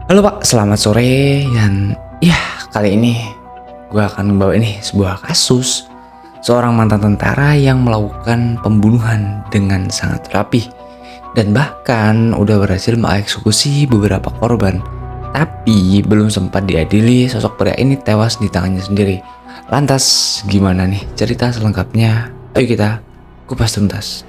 Halo Pak, selamat sore dan ya kali ini gue akan membawa ini sebuah kasus seorang mantan tentara yang melakukan pembunuhan dengan sangat rapi dan bahkan udah berhasil mengeksekusi beberapa korban. Tapi belum sempat diadili, sosok pria ini tewas di tangannya sendiri. Lantas gimana nih cerita selengkapnya? Ayo kita kupas tuntas.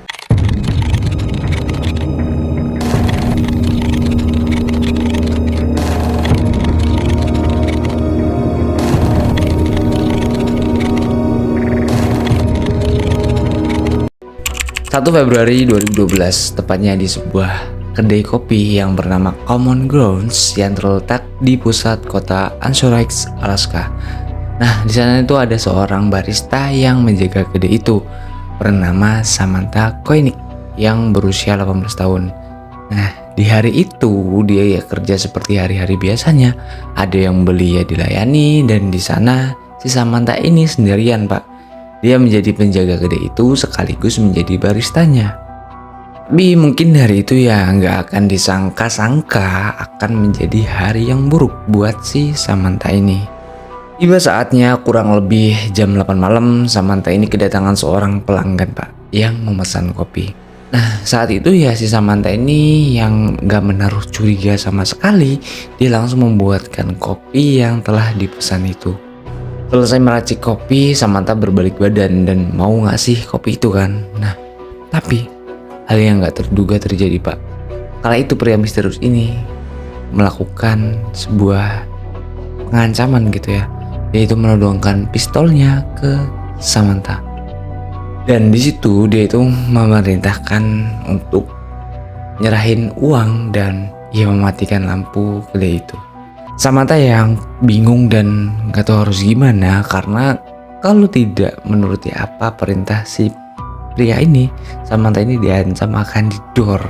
Satu Februari 2012, tepatnya di sebuah kedai kopi yang bernama Common Grounds yang terletak di pusat kota Anchorage, Alaska. Nah, di sana itu ada seorang barista yang menjaga kedai itu bernama Samantha Koenig yang berusia 18 tahun. Nah, di hari itu dia ya kerja seperti hari-hari biasanya. Ada yang beli ya dilayani, dan di sana si Samantha ini sendirian, Pak. Dia menjadi penjaga kedai itu sekaligus menjadi baristanya. Tapi mungkin hari itu ya nggak akan disangka-sangka akan menjadi hari yang buruk buat si Samantha ini. Tiba saatnya kurang lebih jam 8 malam, Samantha ini kedatangan seorang pelanggan, Pak, yang memesan kopi. Nah, saat itu ya si Samantha ini yang nggak menaruh curiga sama sekali, dia langsung membuatkan kopi yang telah dipesan itu. Selesai meracik kopi, Samantha berbalik badan dan mau ngasih kopi itu kan. Nah, tapi hal yang gak terduga terjadi, Pak. Kala itu pria misterius ini melakukan sebuah pengancaman gitu ya, yaitu menodongkan pistolnya ke Samantha. Dan di situ dia itu memerintahkan untuk nyerahin uang dan ia mematikan lampu kedai itu. Samantha yang bingung dan gak tahu harus gimana, karena kalau tidak menuruti apa perintah si pria ini, Samantha ini diancam akan didor.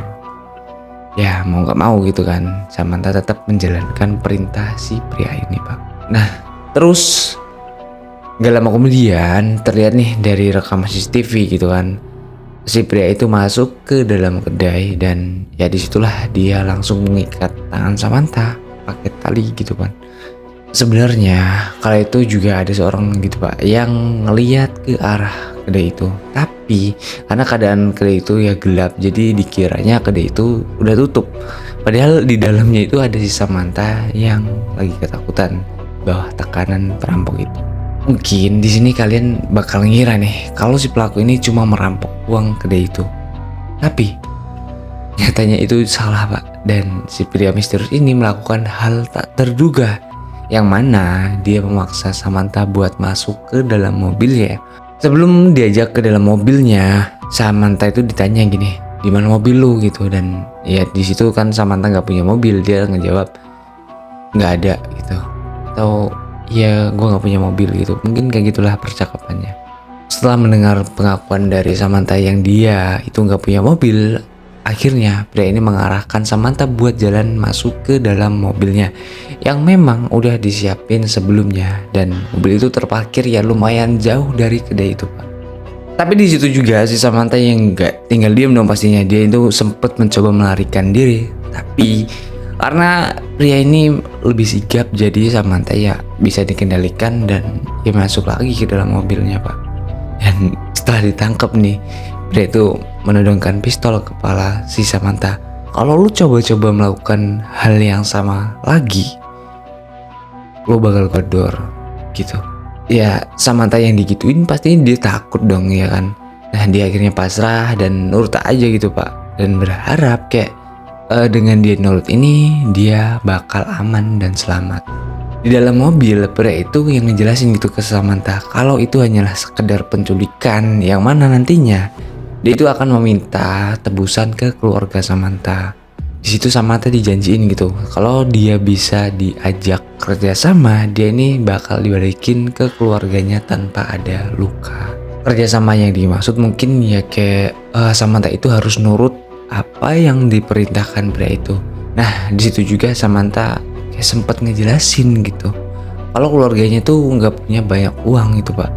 Ya mau gak mau gitu kan, Samantha tetap menjalankan perintah si pria ini, Pak. Nah, terus gak lama kemudian terlihat nih dari rekaman CCTV gitu kan, si pria itu masuk ke dalam kedai dan ya disitulah dia langsung mengikat tangan Samantha pakai tali gitu kan. Sebenarnya kala itu juga ada seorang gitu, Pak, yang ngeliat ke arah kedai itu. Tapi karena keadaan kedai itu ya gelap, jadi dikiranya kedai itu udah tutup. Padahal di dalamnya itu ada si Samantha yang lagi ketakutan bawah tekanan perampok itu. Mungkin di sini kalian bakal ngira nih kalau si pelaku ini cuma merampok uang kedai itu. Tapi nyatanya itu salah, Pak. Dan si pria misterius ini melakukan hal tak terduga, yang mana dia memaksa Samantha buat masuk ke dalam mobilnya. Sebelum diajak ke dalam mobilnya, Samantha itu ditanya gini, di mana mobil lu gitu. Dan ya di situ kan Samantha nggak punya mobil, dia ngejawab nggak ada gitu, atau ya gue nggak punya mobil gitu. Mungkin kayak gitulah percakapannya. Setelah mendengar pengakuan dari Samantha yang dia itu nggak punya mobil, akhirnya pria ini mengarahkan Samantha buat jalan masuk ke dalam mobilnya yang memang udah disiapin sebelumnya, dan mobil itu terparkir ya lumayan jauh dari kedai itu, Pak. Tapi di situ juga si Samantha yang nggak tinggal diam dong pastinya, dia itu sempat mencoba melarikan diri. Tapi karena pria ini lebih sigap, jadi Samantha ya bisa dikendalikan dan dia masuk lagi ke dalam mobilnya, Pak. Dan setelah ditangkap nih, pria itu menodongkan pistol ke kepala si Samantha. Kalau lu coba-coba melakukan hal yang sama lagi, lu bakal kedor gitu. Ya Samantha yang digituin pasti dia takut dong ya kan. Nah dia akhirnya pasrah dan nurut aja gitu, Pak. Dan berharap kayak dengan dia nurut ini dia bakal aman dan selamat. Di dalam mobil, pria itu yang ngejelasin gitu ke Samantha kalau itu hanyalah sekedar penculikan, yang mana nantinya dia itu akan meminta tebusan ke keluarga Samantha. Di situ Samantha dijanjiin gitu, kalau dia bisa diajak kerjasama, dia ini bakal dibalikin ke keluarganya tanpa ada luka. Kerjasama yang dimaksud mungkin ya kayak Samantha itu harus nurut apa yang diperintahkan pria itu. Nah di situ juga Samantha kayak sempat ngejelasin gitu, kalau keluarganya tuh nggak punya banyak uang gitu, Pak.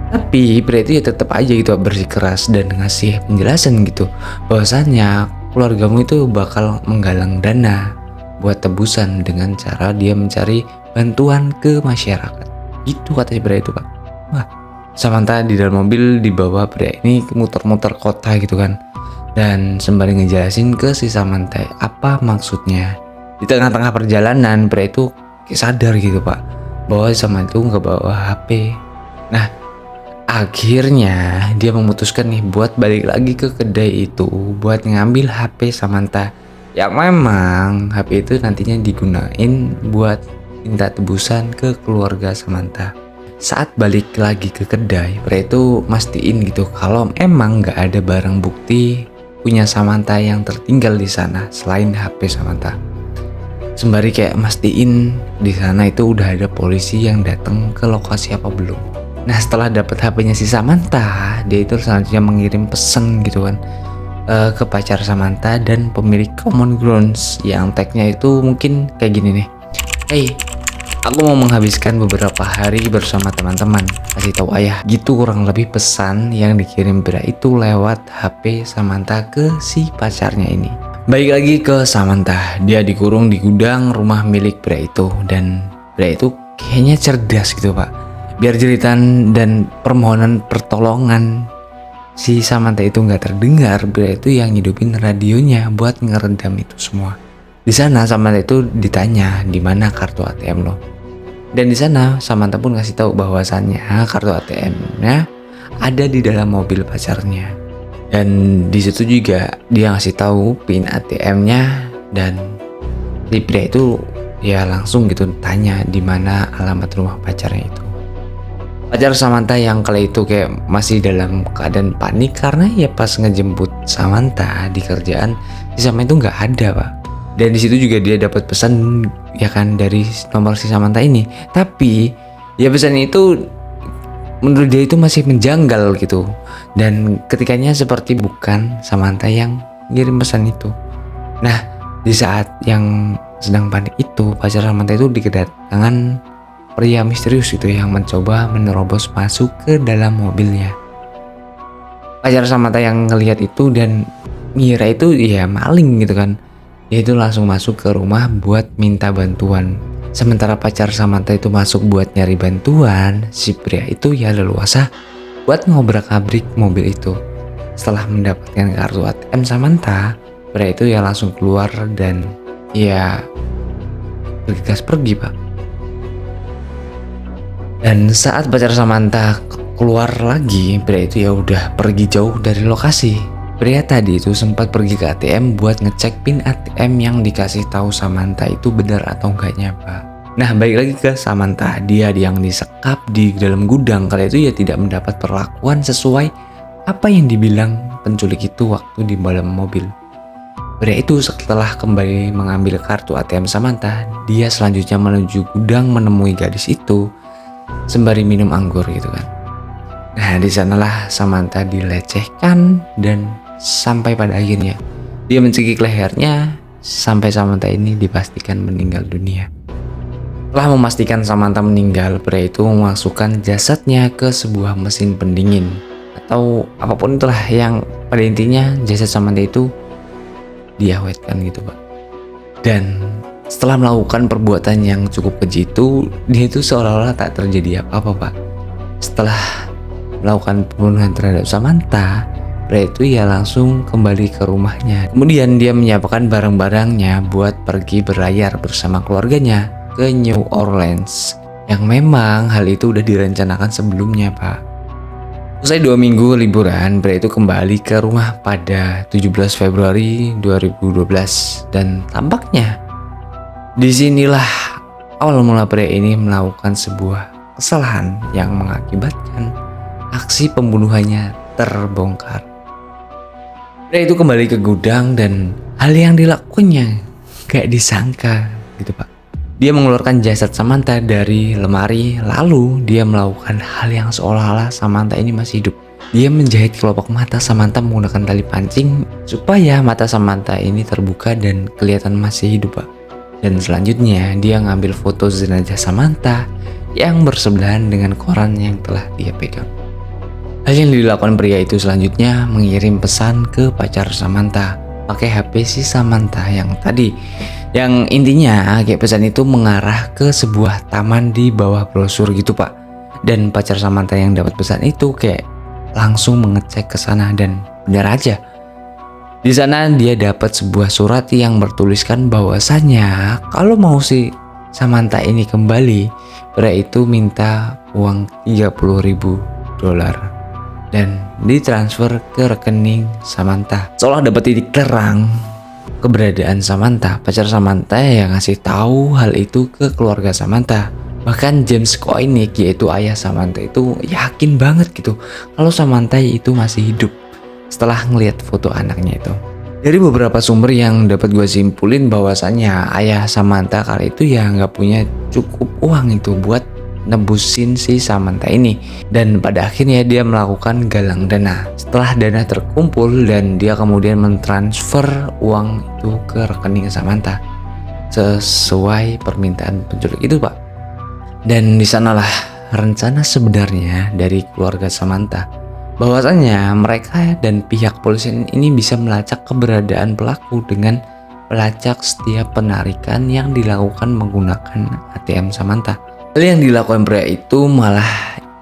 Tapi pria itu ya tetap aja gitu bersikeras dan ngasih penjelasan gitu bahwasannya keluargamu itu bakal menggalang dana buat tebusan dengan cara dia mencari bantuan ke masyarakat. Itu kata si pria itu, Pak. Wah, Samantha di dalam mobil dibawa pria ini muter-muter kota gitu kan. Dan sembari ngejelasin ke si Samantha apa maksudnya. Di tengah-tengah perjalanan pria itu sadar gitu, Pak, bahwa si Samantha itu nggak bawa HP. Nah, akhirnya dia memutuskan nih buat balik lagi ke kedai itu buat ngambil HP Samantha. Yang memang HP itu nantinya digunain buat minta tebusan ke keluarga Samantha. Saat balik lagi ke kedai, pria itu mastiin gitu kalau emang nggak ada barang bukti punya Samantha yang tertinggal di sana selain HP Samantha. Sembari kayak mastiin di sana itu udah ada polisi yang datang ke lokasi apa belum. Nah, setelah dapat HP-nya si Samantha, dia itu selanjutnya mengirim pesan gitu kan ke pacar Samantha dan pemilik Common Grounds yang tagnya itu mungkin kayak gini nih. Hey, aku mau menghabiskan beberapa hari bersama teman-teman. Kasih tahu ayah. Gitu kurang lebih pesan yang dikirim pria itu lewat HP Samantha ke si pacarnya ini. Baik lagi ke Samantha. Dia dikurung di gudang rumah milik pria itu. Dan pria itu kayaknya cerdas gitu, Pak. Biar jeritan dan permohonan pertolongan si Samantha itu nggak terdengar, pria itu yang hidupin radionya buat ngeredam itu semua. Di sana Samantha itu ditanya di mana kartu ATM lo. Dan di sana Samantha pun ngasih tahu bahwasannya kartu ATM-nya ada di dalam mobil pacarnya. Dan di situ juga dia ngasih tahu PIN ATM-nya dan si pria itu ya langsung gitu tanya di mana alamat rumah pacarnya itu. Pacar Samantha yang kala itu kayak masih dalam keadaan panik karena ya pas ngejemput Samantha di kerjaan si Samantha itu nggak ada, Pak. Dan di situ juga dia dapat pesan ya kan dari nomor si Samantha ini. Tapi ya pesan itu menurut dia itu masih menjanggal gitu. Dan ketikanya seperti bukan Samantha yang ngirim pesan itu. Nah, di saat yang sedang panik itu pacar Samantha itu dikedatangan pria misterius gitu yang mencoba menerobos masuk ke dalam mobilnya. Pacar Samantha yang ngelihat itu dan ngira itu ya maling gitu kan. Dia itu langsung masuk ke rumah buat minta bantuan. Sementara pacar Samantha itu masuk buat nyari bantuan, si pria itu ya leluasa buat ngobrak-abrik mobil itu. Setelah mendapatkan kartu ATM Samantha, pria itu ya langsung keluar dan ya bergegas pergi, Pak. Dan saat pacar Samantha keluar lagi, pria itu ya udah pergi jauh dari lokasi. Pria tadi itu sempat pergi ke ATM buat ngecek PIN ATM yang dikasih tahu Samantha itu benar atau enggaknya, Pak. Nah, balik lagi ke Samantha, dia yang disekap di dalam gudang kala itu ya tidak mendapat perlakuan sesuai apa yang dibilang penculik itu waktu di dalam mobil. Pria itu setelah kembali mengambil kartu ATM Samantha, dia selanjutnya menuju gudang menemui gadis itu sembari minum anggur gitu kan. Nah, di sanalah Samantha dilecehkan dan sampai pada akhirnya dia mencekik lehernya sampai Samantha ini dipastikan meninggal dunia. Setelah memastikan Samantha meninggal, pria itu memasukkan jasadnya ke sebuah mesin pendingin atau apapun itulah yang pada intinya jasad Samantha itu diawetkan gitu, Pak. Dan setelah melakukan perbuatan yang cukup keji itu, dia itu seolah-olah tak terjadi apa-apa, Pak. Setelah melakukan pembunuhan terhadap Samantha, pria itu ya langsung kembali ke rumahnya. Kemudian dia menyiapkan barang-barangnya buat pergi berlayar bersama keluarganya ke New Orleans. Yang memang hal itu udah direncanakan sebelumnya, Pak. Usai 2 minggu liburan, pria itu kembali ke rumah pada 17 Februari 2012 dan tampaknya disinilah awal mula pria ini melakukan sebuah kesalahan yang mengakibatkan aksi pembunuhannya terbongkar. Pria itu kembali ke gudang dan hal yang dilakukannya kayak disangka gitu, Pak. Dia mengeluarkan jasad Samantha dari lemari, lalu dia melakukan hal yang seolah-olah Samantha ini masih hidup. Dia menjahit kelopak mata Samantha menggunakan tali pancing supaya mata Samantha ini terbuka dan kelihatan masih hidup, Pak. Dan selanjutnya dia ngambil foto jenazah Samantha yang bersebelahan dengan koran yang telah dia pegang. Hal yang dilakukan pria itu selanjutnya mengirim pesan ke pacar Samantha pakai HP si Samantha yang tadi Yang intinya kayak pesan itu mengarah ke sebuah taman di bawah brosur gitu Pak. Dan pacar Samantha yang dapat pesan itu kayak langsung mengecek ke sana dan benar aja. Di sana dia dapat sebuah surat yang bertuliskan bahwasannya kalau mau si Samantha ini kembali, pria itu minta uang $30.000 dan ditransfer ke rekening Samantha. Seolah dapat titik terang keberadaan Samantha, pacar Samantha yang ngasih tahu hal itu ke keluarga Samantha. Bahkan James Koenig yaitu ayah Samantha itu yakin banget gitu kalau Samantha itu masih hidup setelah ngelihat foto anaknya itu. Dari beberapa sumber yang dapat gue simpulin bahwasannya ayah Samantha kali itu ya nggak punya cukup uang itu buat nebusin si Samantha ini, dan pada akhirnya dia melakukan galang dana. Setelah dana terkumpul dan dia kemudian mentransfer uang itu ke rekening Samantha sesuai permintaan penculik itu Pak. Dan di sanalah rencana sebenarnya dari keluarga Samantha, bahwasannya mereka dan pihak polisi ini bisa melacak keberadaan pelaku dengan melacak setiap penarikan yang dilakukan menggunakan ATM Samantha. Hal yang dilakukan pria itu malah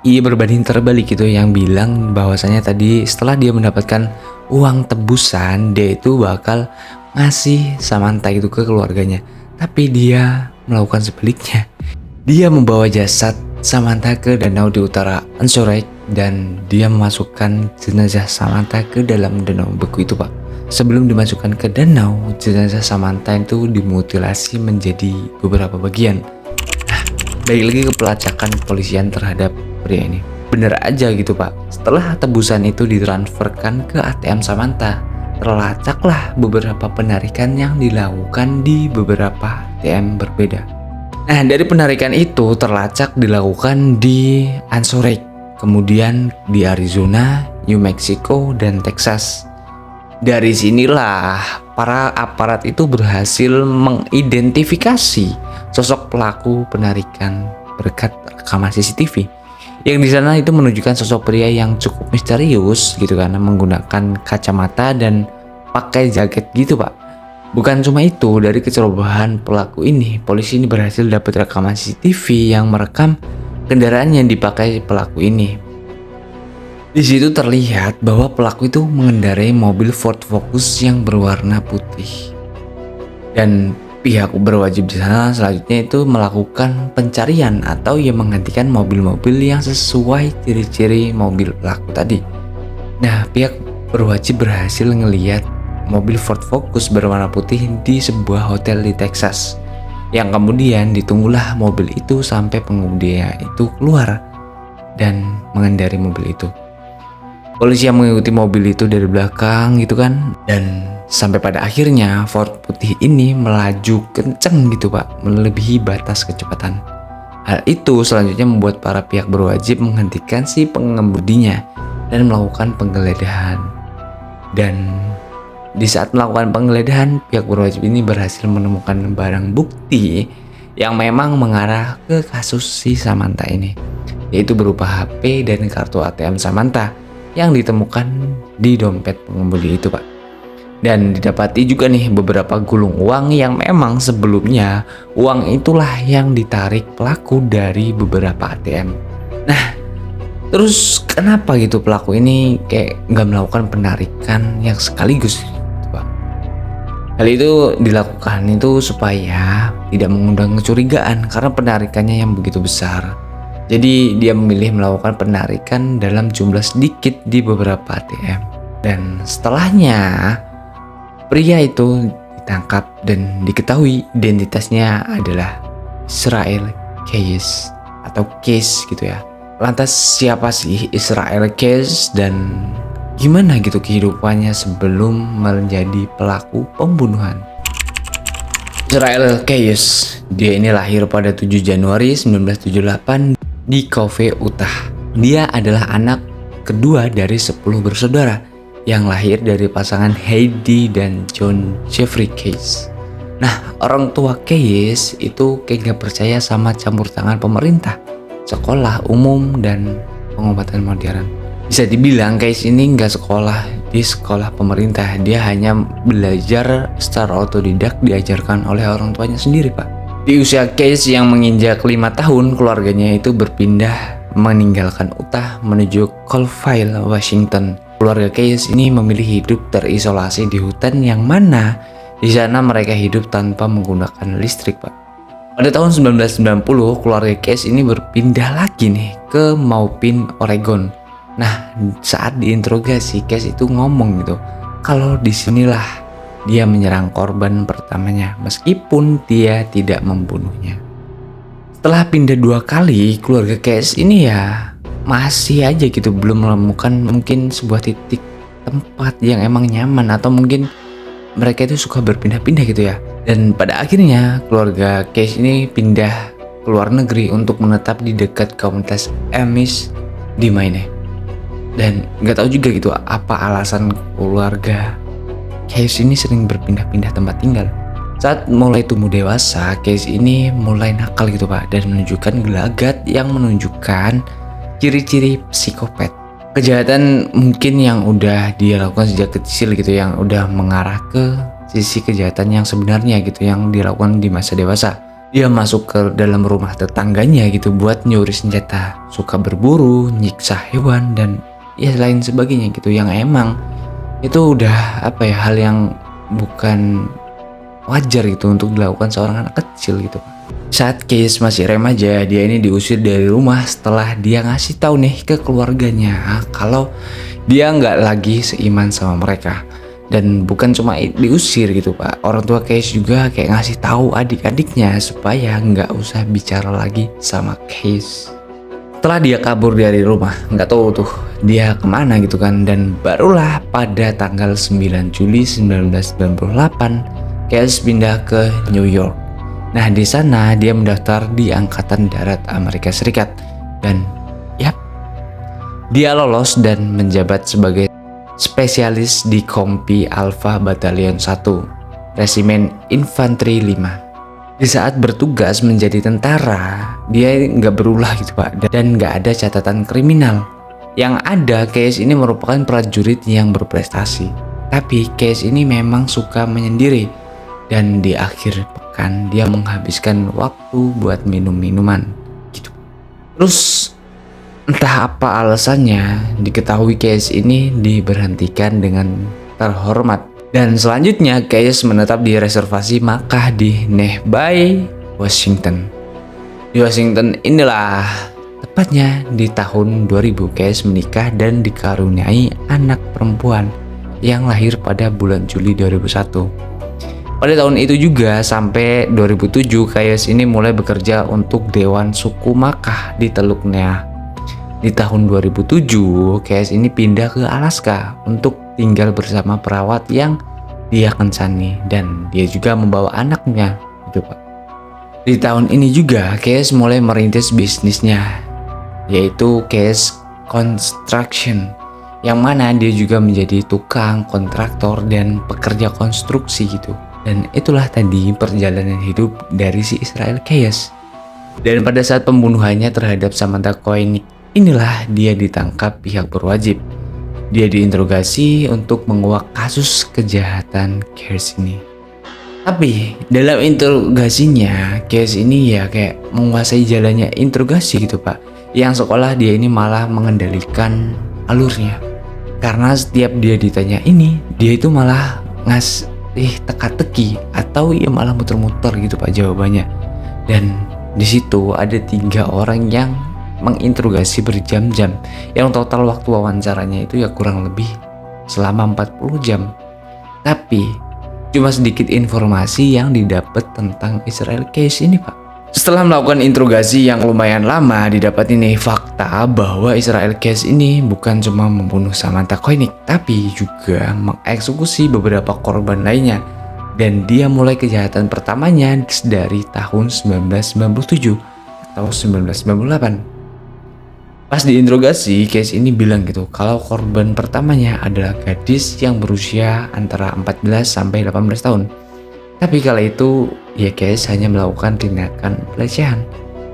ia berbanding terbalik gitu, yang bilang bahwasanya tadi setelah dia mendapatkan uang tebusan dia itu bakal ngasih Samantha itu ke keluarganya, tapi dia melakukan sebaliknya. Dia membawa jasad Samantha ke danau di utara Anchorage dan dia memasukkan jenazah Samantha ke dalam danau beku itu Pak. Sebelum dimasukkan ke danau, jenazah Samantha itu dimutilasi menjadi beberapa bagian. Nah, balik lagi ke pelacakan kepolisian terhadap pria ini. Bener aja gitu Pak, setelah tebusan itu ditransferkan ke ATM Samantha, terlacaklah beberapa penarikan yang dilakukan di beberapa ATM berbeda. Nah, dari penarikan itu terlacak dilakukan di Anchorage, kemudian di Arizona, New Mexico, dan Texas. Dari sinilah para aparat itu berhasil mengidentifikasi sosok pelaku penarikan berkat rekaman CCTV. Yang di sana itu menunjukkan sosok pria yang cukup misterius gitu karena menggunakan kacamata dan pakai jaket gitu Pak. Bukan cuma itu, dari kecerobohan pelaku ini, polisi ini berhasil dapat rekaman CCTV yang merekam kendaraan yang dipakai pelaku ini. Di situ terlihat bahwa pelaku itu mengendarai mobil Ford Focus yang berwarna putih. Dan pihak berwajib di sana selanjutnya itu melakukan pencarian atau yang menggantikan mobil-mobil yang sesuai ciri-ciri mobil pelaku tadi. Nah, pihak berwajib berhasil ngelihat mobil Ford Focus berwarna putih di sebuah hotel di Texas, yang kemudian ditunggulah mobil itu sampai pengemudinya itu keluar dan mengendari mobil itu. Polisi yang mengikuti mobil itu dari belakang gitu kan, dan sampai pada akhirnya Ford putih ini melaju kenceng gitu Pak, melebihi batas kecepatan. Hal itu selanjutnya membuat para pihak berwajib menghentikan si pengemudinya dan melakukan penggeledahan. Dan di saat melakukan penggeledahan, pihak berwajib ini berhasil menemukan barang bukti yang memang mengarah ke kasus si Samantha ini, yaitu berupa HP dan kartu ATM Samantha yang ditemukan di dompet pengemudi itu Pak. Dan didapati juga nih beberapa gulung uang yang memang sebelumnya uang itulah yang ditarik pelaku dari beberapa ATM. Nah, terus kenapa gitu pelaku ini kayak nggak melakukan penarikan yang sekaligus? Hal itu dilakukan itu supaya tidak mengundang kecurigaan karena penarikannya yang begitu besar. Jadi dia memilih melakukan penarikan dalam jumlah sedikit di beberapa ATM. Dan setelahnya pria itu ditangkap dan diketahui identitasnya adalah Israel Keyes atau Case gitu ya. Lantas siapa sih Israel Keyes dan gimana gitu kehidupannya sebelum menjadi pelaku pembunuhan? Israel Keyes, dia ini lahir pada 7 Januari 1978 di Cove, Utah. Dia adalah anak kedua dari 10 bersaudara yang lahir dari pasangan Heidi dan John Jeffrey Keyes. Nah, orang tua Keyes itu kayak gak percaya sama campur tangan pemerintah, sekolah umum, dan pengobatan modern. Bisa dibilang Keyes ini nggak sekolah di sekolah pemerintah. Dia hanya belajar secara otodidak, diajarkan oleh orang tuanya sendiri, Pak. Di usia Case yang menginjak 5 tahun, keluarganya itu berpindah meninggalkan Utah menuju Colville, Washington. Keluarga Case ini memilih hidup terisolasi di hutan yang mana di sana mereka hidup tanpa menggunakan listrik, Pak. Pada tahun 1990, keluarga Case ini berpindah lagi nih ke Maupin, Oregon. Nah, saat diinterogasi, Case itu ngomong gitu, kalau disinilah dia menyerang korban pertamanya, meskipun dia tidak membunuhnya. Setelah pindah 2 kali, keluarga Case ini ya masih aja gitu belum menemukan mungkin sebuah titik tempat yang emang nyaman, atau mungkin mereka itu suka berpindah-pindah gitu ya. Dan pada akhirnya keluarga Case ini pindah ke luar negeri untuk menetap di dekat komunitas Amish di Maine. Dan nggak tahu juga gitu apa alasan keluarga Case ini sering berpindah-pindah tempat tinggal. Saat mulai tumbuh dewasa, Case ini mulai nakal gitu, Pak, dan menunjukkan gelagat yang menunjukkan ciri-ciri psikopat. Kejahatan mungkin yang udah dia lakukan sejak kecil gitu, yang udah mengarah ke sisi kejahatan yang sebenarnya gitu, yang dilakukan di masa dewasa. Dia masuk ke dalam rumah tetangganya gitu buat nyuri senjata, suka berburu, nyiksa hewan, dan ya lain sebagainya gitu, yang emang itu udah hal yang bukan wajar gitu untuk dilakukan seorang anak kecil gitu. Saat Case masih remaja, dia ini diusir dari rumah setelah dia ngasih tahu nih ke keluarganya kalau dia nggak lagi seiman sama mereka. Dan bukan cuma diusir gitu, Pak, orang tua Case juga kayak ngasih tahu adik-adiknya supaya nggak usah bicara lagi sama Case. Setelah dia kabur dari rumah, nggak tahu tuh dia kemana gitu kan, dan barulah pada tanggal 9 Juli 1998 Case pindah ke New York. Nah, di sana dia mendaftar di Angkatan Darat Amerika Serikat, dan dia lolos dan menjabat sebagai spesialis di Kompi Alpha Batalion 1, Resimen Infanteri 5. Di saat bertugas menjadi tentara, dia nggak berulah gitu, Pak, dan nggak ada catatan kriminal. Yang ada, Case ini merupakan prajurit yang berprestasi. Tapi Case ini memang suka menyendiri, dan di akhir pekan dia menghabiskan waktu buat minum-minuman gitu. Terus entah apa alasannya, diketahui Case ini diberhentikan dengan terhormat. Dan selanjutnya Case menetap di reservasi Makkah di Nearby, Washington. Di Washington inilah tepatnya di tahun 2000 Case menikah dan dikaruniai anak perempuan yang lahir pada bulan Juli 2001. Pada tahun itu juga sampai 2007 Case ini mulai bekerja untuk Dewan Suku Makkah di Teluk Nea. Di tahun 2007, Case ini pindah ke Alaska untuk tinggal bersama perawat yang dia kencani, dan dia juga membawa anaknya gitu, Pak. Di tahun ini juga Case mulai merintis bisnisnya, yaitu Case Construction, yang mana dia juga menjadi tukang, kontraktor, dan pekerja konstruksi gitu. Dan itulah tadi perjalanan hidup dari si Israel Case. Dan pada saat pembunuhannya terhadap Samantha Koenig, inilah dia ditangkap pihak berwajib. Dia diinterogasi untuk menguak kasus kejahatan Case ini. Tapi dalam interogasinya, Case ini ya kayak menguasai jalannya interogasi gitu, Pak. Yang seolah dia ini malah mengendalikan alurnya. Karena setiap dia ditanya ini, dia itu malah ngasih teka-teki atau ya malah muter-muter gitu, Pak, jawabannya. Dan di situ ada 3 orang yang menginterogasi berjam-jam, yang total waktu wawancaranya itu ya kurang lebih selama 40 jam. Tapi cuma sedikit informasi yang didapat tentang Israel Case ini, Pak. Setelah melakukan interogasi yang lumayan lama, didapat ini fakta bahwa Israel Case ini bukan cuma membunuh Samantha Koenig, tapi juga mengeksekusi beberapa korban lainnya. Dan dia mulai kejahatan pertamanya dari tahun 1997 atau 1998. Pas diinterogasi, Case ini bilang gitu kalau korban pertamanya adalah gadis yang berusia antara 14 sampai 18 tahun. Tapi kala itu ya Case hanya melakukan tindakan pelecehan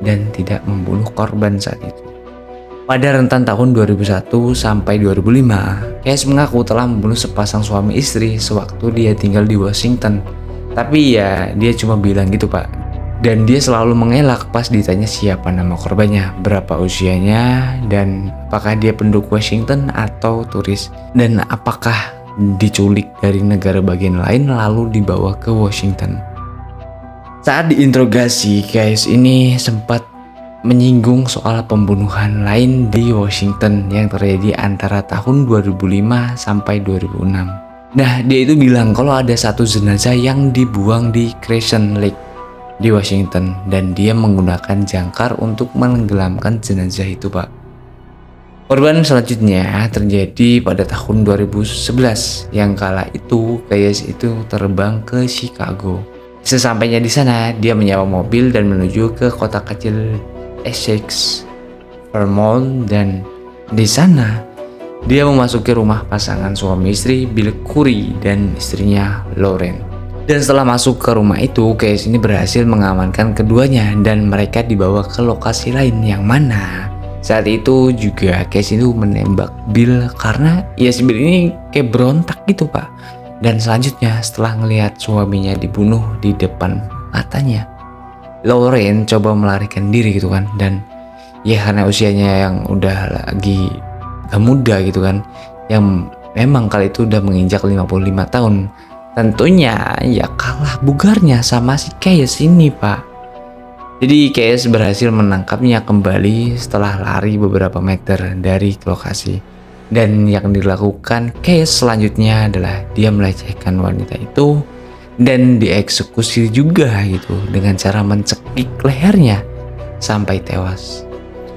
dan tidak membunuh korban saat itu. Pada rentan tahun 2001 sampai 2005, Case mengaku telah membunuh sepasang suami istri sewaktu dia tinggal di Washington. Tapi ya, dia cuma bilang gitu pak. Dan dia selalu mengelak pas ditanya siapa nama korbannya, berapa usianya, dan apakah dia penduduk Washington atau turis. Dan apakah diculik dari negara bagian lain lalu dibawa ke Washington. Saat diinterogasi, Case ini sempat menyinggung soal pembunuhan lain di Washington yang terjadi antara tahun 2005 sampai 2006. Nah, dia itu bilang kalau ada satu jenazah yang dibuang di Crescent Lake di Washington dan dia menggunakan jangkar untuk menenggelamkan jenazah itu, Pak. Korban selanjutnya terjadi pada tahun 2011 yang kala itu Case itu terbang ke Chicago. Sesampainya di sana, dia menyewa mobil dan menuju ke kota kecil Essex, Vermont, dan di sana dia memasuki rumah pasangan suami istri Bill Curry dan istrinya Lauren. Dan setelah masuk ke rumah itu, Case ini berhasil mengamankan keduanya dan mereka dibawa ke lokasi lain yang mana saat itu juga Case itu menembak Bill karena ya si Bill ini kayak berontak gitu pak. Dan selanjutnya setelah ngelihat suaminya dibunuh di depan matanya, Lauren coba melarikan diri gitu kan, dan ya karena usianya yang udah lagi gak muda gitu kan, yang memang kali itu udah menginjak 55 tahun, tentunya ya kalah bugarnya sama si Case ini pak. Jadi Case berhasil menangkapnya kembali setelah lari beberapa meter dari lokasi. Dan yang dilakukan Case selanjutnya adalah dia melecehkan wanita itu dan dieksekusi juga gitu dengan cara mencekik lehernya sampai tewas.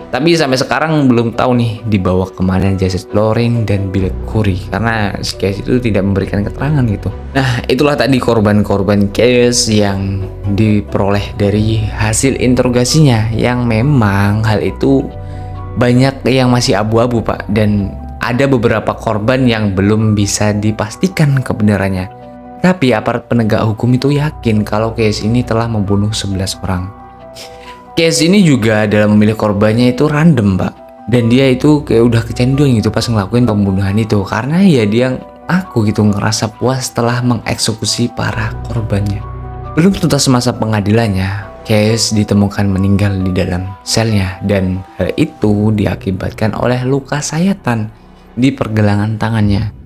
Tapi sampai sekarang belum tahu nih dibawa kemana jasad Lauren dan Bill Curry karena si Case itu tidak memberikan keterangan gitu. Nah, itulah tadi korban-korban Case yang diperoleh dari hasil interogasinya yang memang hal itu banyak yang masih abu-abu pak, dan ada beberapa korban yang belum bisa dipastikan kebenarannya. Tapi aparat penegak hukum itu yakin kalau Case ini telah membunuh 11 orang. Case ini juga dalam memilih korbannya itu random, Pak. Dan dia itu kayak udah kecanduan gitu pas ngelakuin pembunuhan itu. Karena ya dia aku gitu ngerasa puas setelah mengeksekusi para korbannya. Belum tuntas masa pengadilannya, Case ditemukan meninggal di dalam selnya. Dan hal itu diakibatkan oleh luka sayatan di pergelangan tangannya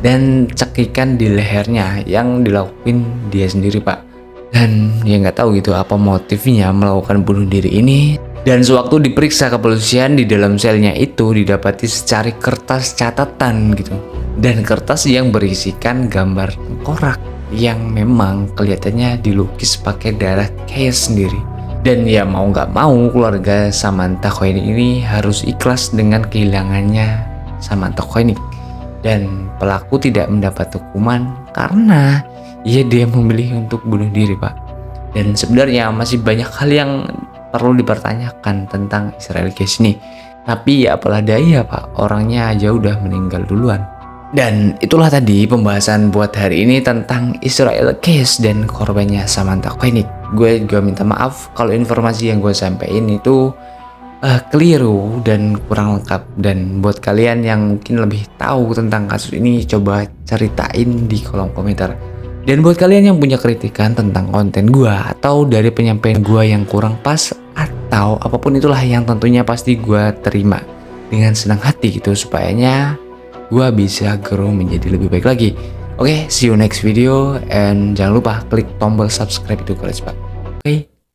dan cekikan di lehernya yang dilakuin dia sendiri pak. Dan ya nggak tahu gitu apa motifnya melakukan bunuh diri ini. Dan sewaktu diperiksa kepolisian di dalam selnya itu didapati secari kertas catatan gitu, dan kertas yang berisikan gambar tengkorak yang memang kelihatannya dilukis pakai darah Case sendiri. Dan ya mau nggak mau keluarga Samantha Koenig ini harus ikhlas dengan kehilangannya Samantha Koenig. Dan pelaku tidak mendapat hukuman karena ya dia memilih untuk bunuh diri pak. Dan sebenarnya masih banyak hal yang perlu dipertanyakan tentang Israel Case ini. Tapi ya apalah daya pak, orangnya aja udah meninggal duluan. Dan itulah tadi pembahasan buat hari ini tentang Israel Case dan korbannya Samantha Koenig. Gue juga minta maaf kalau informasi yang gue sampaikan itu keliru dan kurang lengkap. Dan buat kalian yang mungkin lebih tahu tentang kasus ini, coba ceritain di kolom komentar. Dan buat kalian yang punya kritikan tentang konten gua atau dari penyampaian gua yang kurang pas atau apapun itulah, yang tentunya pasti gua terima dengan senang hati gitu, supayanya gua bisa grow menjadi lebih baik lagi. Oke, see you next video, and jangan lupa klik tombol subscribe itu guys pak.